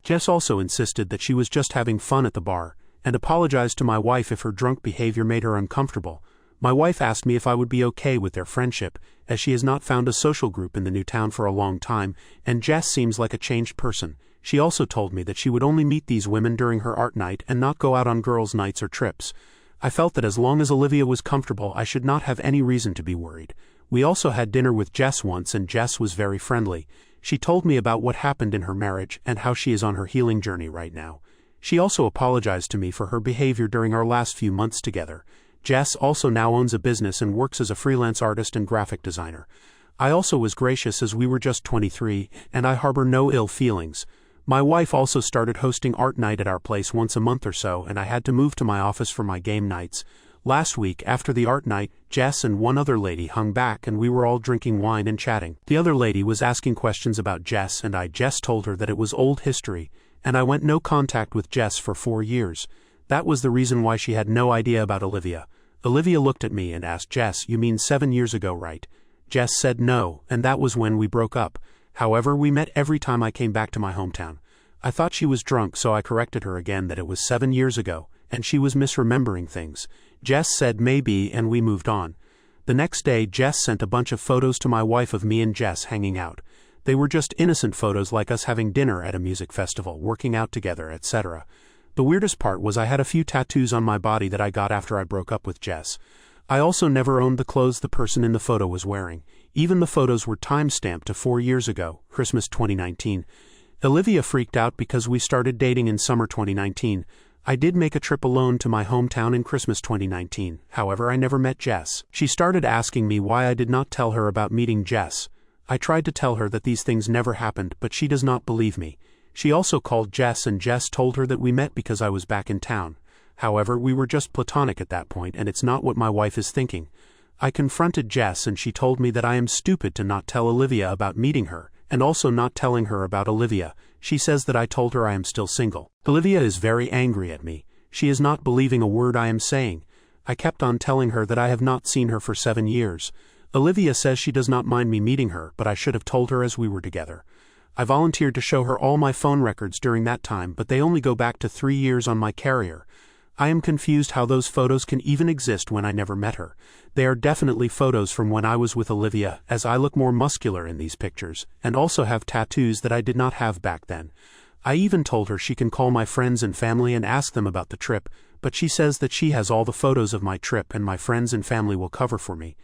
Jess also insisted that she was just having fun at the bar, and apologized to my wife if her drunk behavior made her uncomfortable. My wife asked me if I would be okay with their friendship, as she has not found a social group in the new town for a long time, and Jess seems like a changed person. She also told me that she would only meet these women during her art night and not go out on girls' nights or trips. I felt that as long as Olivia was comfortable, I should not have any reason to be worried. We also had dinner with Jess once, and Jess was very friendly. She told me about what happened in her marriage and how she is on her healing journey right now. She also apologized to me for her behavior during our last few months together. Jess also now owns a business and works as a freelance artist and graphic designer. I also was gracious as we were just 23, and I harbor no ill feelings. My wife also started hosting art night at our place once a month or so, and I had to move to my office for my game nights. Last week, after the art night, Jess and one other lady hung back and we were all drinking wine and chatting. The other lady was asking questions about Jess, and I just told her that it was old history, and I went no contact with Jess for 4 years. That was the reason why she had no idea about Olivia. Olivia looked at me and asked, "Jess, you mean 7 years ago, right?" Jess said no, and that was when we broke up. However, we met every time I came back to my hometown. I thought she was drunk, so I corrected her again that it was 7 years ago, and she was misremembering things. Jess said maybe, and we moved on. The next day, Jess sent a bunch of photos to my wife of me and Jess hanging out. They were just innocent photos like us having dinner at a music festival, working out together, etc. The weirdest part was I had a few tattoos on my body that I got after I broke up with Jess. I also never owned the clothes the person in the photo was wearing. Even the photos were time-stamped to 4 years ago, Christmas 2019. Olivia freaked out because we started dating in summer 2019. I did make a trip alone to my hometown in Christmas 2019, however I never met Jess. She started asking me why I did not tell her about meeting Jess. I tried to tell her that these things never happened, but she does not believe me. She also called Jess, and Jess told her that we met because I was back in town. However, we were just platonic at that point, and it's not what my wife is thinking. I confronted Jess, and she told me that I am stupid to not tell Olivia about meeting her, and also not telling her about Olivia. She says that I told her I am still single. Olivia is very angry at me. She is not believing a word I am saying. I kept on telling her that I have not seen her for 7 years. Olivia says she does not mind me meeting her, but I should have told her as we were together. I volunteered to show her all my phone records during that time, but they only go back to 3 years on my carrier. I am confused how those photos can even exist when I never met her. They are definitely photos from when I was with Olivia, as I look more muscular in these pictures, and also have tattoos that I did not have back then. I even told her she can call my friends and family and ask them about the trip, but she says that she has all the photos of my trip and my friends and family will cover for me.